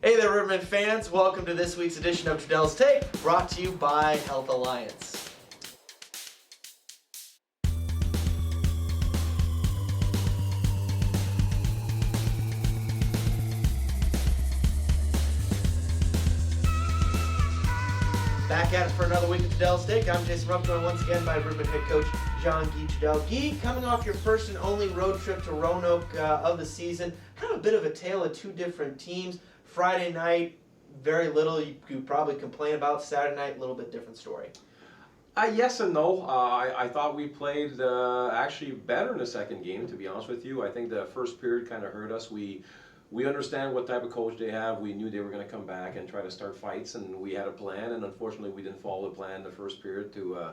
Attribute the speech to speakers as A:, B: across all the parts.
A: Hey there, Riverman fans. Welcome to this week's edition of Trudel's Take, brought to you by Health Alliance. Back at it for another week of Trudel's Take. I'm Jason Rupp, joined once again by Riverman head coach Jean-Guy Trudel. Guy, coming off your first and only road trip to Roanoke of the season, kind of a bit of a tale of two different teams. Friday night, very little you could probably complain about. Saturday night, a little bit different story.
B: Yes and no. I thought we played actually better in the second game, to be honest with you. I think the first period kind of hurt us. We understand what type of coach they have. We knew they were going to come back and try to start fights, and we had a plan, and unfortunately we didn't follow the plan in the first period to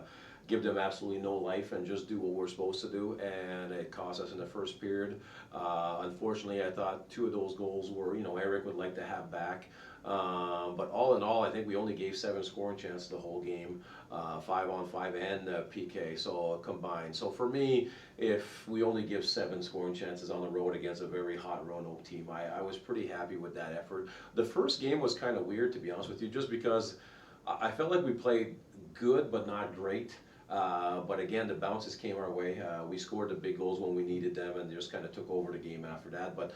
B: give them absolutely no life and just do what we're supposed to do, and it cost us in the first period. Unfortunately, I thought two of those goals were, Eric would like to have back. But all in all, I think we only gave 7 scoring chances the whole game, 5-on-5 and PK, so combined. So for me, if we only give 7 scoring chances on the road against a very hot Roanoke team, I was pretty happy with that effort. The first game was kind of weird, to be honest with you, just because I felt like we played good but not great. But again, the bounces came our way. We scored the big goals when we needed them, and just kind of took over the game after that. But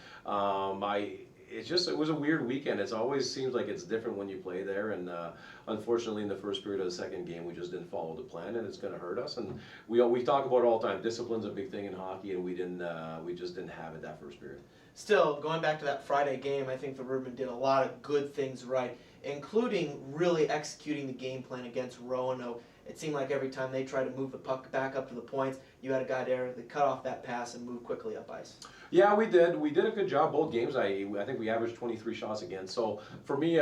B: it was a weird weekend. It always seems like it's different when you play there, and unfortunately in the first period of the second game we just didn't follow the plan, and it's going to hurt us. And we talk about it all the time. Discipline's a big thing in hockey, and we just didn't have it that first period.
A: Still, going back to that Friday game, I think the Rivermen did a lot of good things right, including really executing the game plan against Roanoke. It seemed like every time they tried to move the puck back up to the points, you had a guy there that cut off that pass and moved quickly up ice.
B: Yeah, we did. We did a good job both games. I think we averaged 23 shots again. So for me,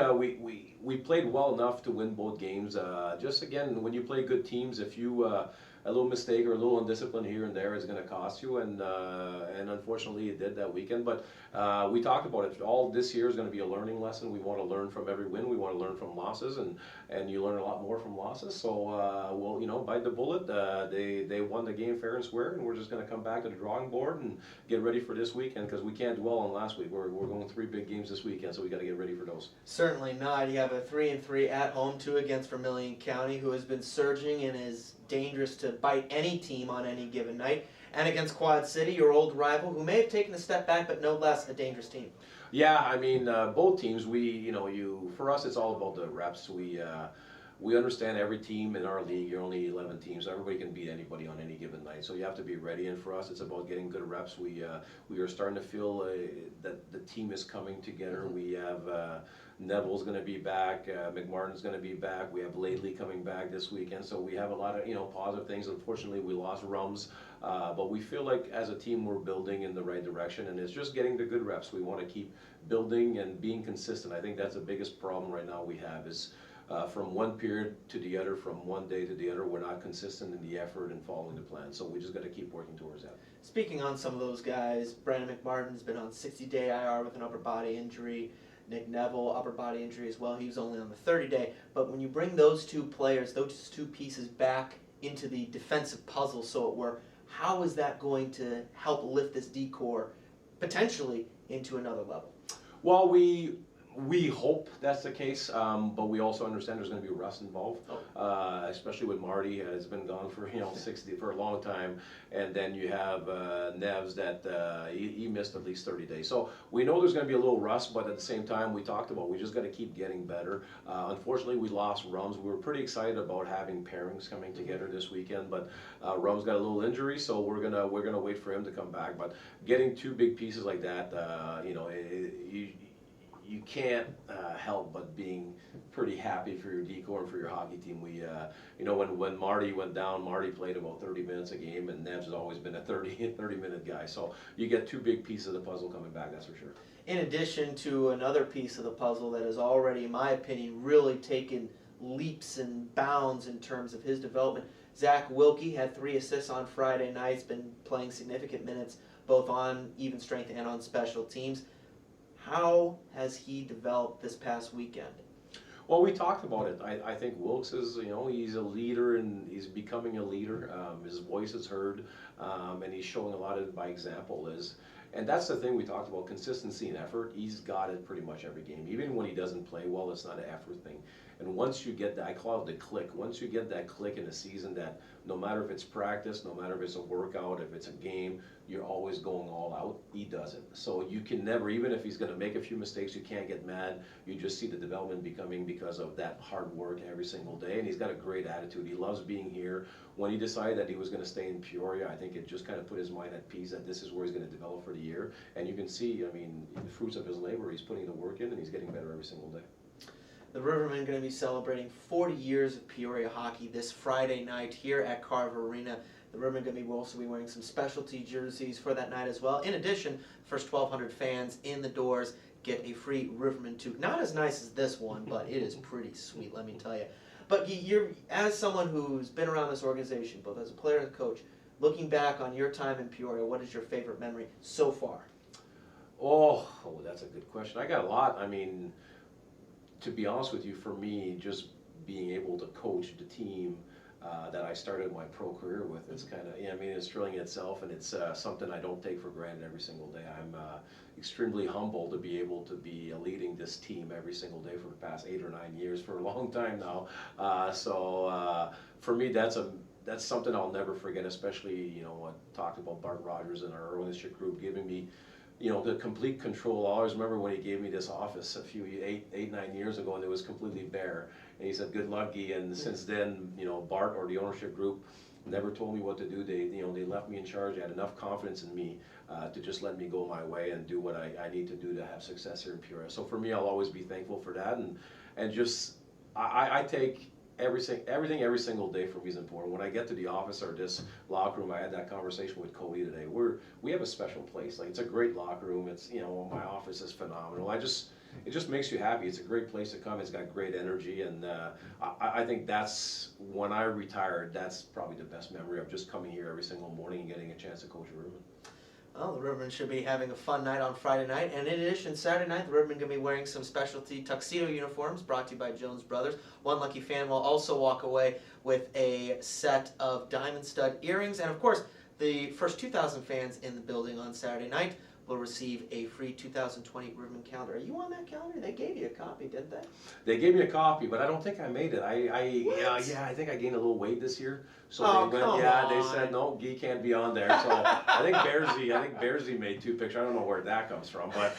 B: we played well enough to win both games. Just again, when you play good teams, if you a little mistake or a little undiscipline here and there is going to cost you, and unfortunately it did that weekend. But we talked about it. All this year is going to be a learning lesson. We want to learn from every win. We want to learn from losses, and you learn a lot more from losses. So we'll bite the bullet. They won the game fair and square, and we're just going to come back to the drawing board and get ready for this weekend, because we can't dwell on last week. We're going 3 big games this weekend, so we got to get ready for those.
A: Certainly not. You have a 3-3 at home, 2 against Vermilion County, who has been surging and is dangerous to bite any team on any given night, and against Quad City, your old rival, who may have taken a step back, but no less a dangerous team.
B: Yeah, I mean, both teams. For us, it's all about the reps. We understand every team in our league. You're only 11 teams, so everybody can beat anybody on any given night. So you have to be ready. And for us, it's about getting good reps. We are starting to feel that the team is coming together. We have Neville's going to be back. McMartin's going to be back. We have Lately coming back this weekend. So we have a lot of positive things. Unfortunately, we lost Rums, but we feel like as a team we're building in the right direction, and it's just getting the good reps. We want to keep building and being consistent. I think that's the biggest problem right now we have is. From one period to the other, from one day to the other, we're not consistent in the effort and following the plan. So we just got to keep working towards that.
A: Speaking on some of those guys, Brandon McMartin's been on 60-day IR with an upper body injury. Nick Neville, upper body injury as well. He was only on the 30-day. But when you bring those two players, those two pieces back into the defensive puzzle, so it were, how is that going to help lift this D-core potentially into another level?
B: Well, we hope that's the case, but we also understand there's going to be rust involved, especially with Marty. Has been gone for 60 for a long time, and then you have Nevs that he missed at least 30 days. So we know there's going to be a little rust, but at the same time, we talked about we just got to keep getting better. Unfortunately, we lost Rums. We were pretty excited about having pairings coming together this weekend, but Rums got a little injury, so we're gonna wait for him to come back. But getting 2 big pieces like that, you can't help but being pretty happy for your D-core and for your hockey team. We, when Marty went down, Marty played about 30 minutes a game, and Nev's has always been a 30-minute guy. So you get 2 big pieces of the puzzle coming back, that's for sure.
A: In addition to another piece of the puzzle that has already, in my opinion, really taken leaps and bounds in terms of his development, Zach Wilkie had 3 assists on Friday nights, been playing significant minutes both on even strength and on special teams. How has he developed this past weekend?
B: Well, we talked about it. I think Wilkes is, he's a leader and he's becoming a leader. His voice is heard, and he's showing a lot of it by example. And that's the thing we talked about, consistency and effort. He's got it pretty much every game. Even when he doesn't play well, it's not an effort thing. And once you get that, I call it the click. Once you get that click in a season that no matter if it's practice, no matter if it's a workout, if it's a game, you're always going all out, he does it. So you can never, even if he's going to make a few mistakes, you can't get mad. You just see the development becoming because of that hard work every single day. And he's got a great attitude. He loves being here. When he decided that he was going to stay in Peoria, I think it just kind of put his mind at peace that this is where he's going to develop for the year. And you can see, I mean, the fruits of his labor, he's putting the work in and he's getting better every single day.
A: The Rivermen going to be celebrating 40 years of Peoria hockey this Friday night here at Carver Arena. The Rivermen going to be also be wearing some specialty jerseys for that night as well. In addition, the first 1,200 fans in the doors get a free Rivermen toque. Not as nice as this one, but it is pretty sweet, let me tell you. But you're, as someone who's been around this organization, both as a player and a coach, looking back on your time in Peoria, what is your favorite memory so far?
B: Oh, that's a good question. I got a lot. I mean, to be honest with you, for me, just being able to coach the team that I started my pro career with, it's kind of, I mean, it's thrilling in itself, and it's something I don't take for granted every single day. I'm extremely humbled to be able to be leading this team every single day for the past 8 or 9 years, for a long time now. So for me, that's something I'll never forget, especially, you know, I talked about Bart Rogers and our ownership group giving me, you know, the complete control. I always remember when he gave me this office a few 8-9 years ago, and it was completely bare. And he said, "Good luck, Guy." And since then, you know, Bart or the ownership group never told me what to do. They left me in charge. They had enough confidence in me to just let me go my way and do what I need to do to have success here in Peoria. So for me, I'll always be thankful for that, and just I take everything every single day for me is important. When I get to the office or this locker room, I had that conversation with Cody today. We have a special place. Like, it's a great locker room. It's, you know, my office is phenomenal. It just makes you happy. It's a great place to come. It's got great energy, and I think that's, when I retired, that's probably the best memory of just coming here every single morning and getting a chance to coach a Riverman.
A: Well, the Rivermen should be having a fun night on Friday night, and in addition, Saturday night, the Rivermen going to be wearing some specialty tuxedo uniforms brought to you by Jones Brothers. One lucky fan will also walk away with a set of diamond stud earrings, and of course, the first 2,000 fans in the building on Saturday night will receive a free 2020 Rivermen calendar. Are you on that calendar? They gave you a copy, didn't they?
B: They gave me a copy, but I don't think I made it.
A: What?
B: I think I gained a little weight this year. So
A: Oh,
B: they
A: come
B: they
A: on.
B: said, no, Guy can't be on there. So I think Bearsy made 2 pictures. I don't know where that comes from, but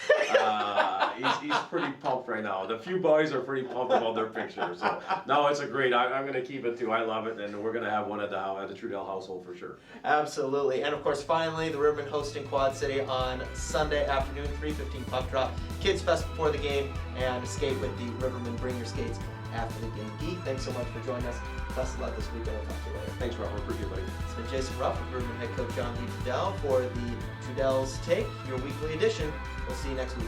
B: he's pretty pumped right now. The few boys are pretty pumped about their pictures. So no, it's a great. I'm going to keep it too. I love it, and we're going to have one at the Trudel household for sure.
A: Absolutely. And of course, finally, the Rivermen hosting Quad City on Sunday afternoon, 3:15 puck drop. Kids Fest before the game, and skate with the Rivermen. Bring your skates after the game. Guy, thanks so much for joining us. Best of luck this weekend. We'll talk to you later.
B: Thanks, Robert. Appreciate it, buddy.
A: It's been Jason Ruff with Rivermen head coach John D. Trudel for the Trudel's Take, your weekly edition. We'll see you next week.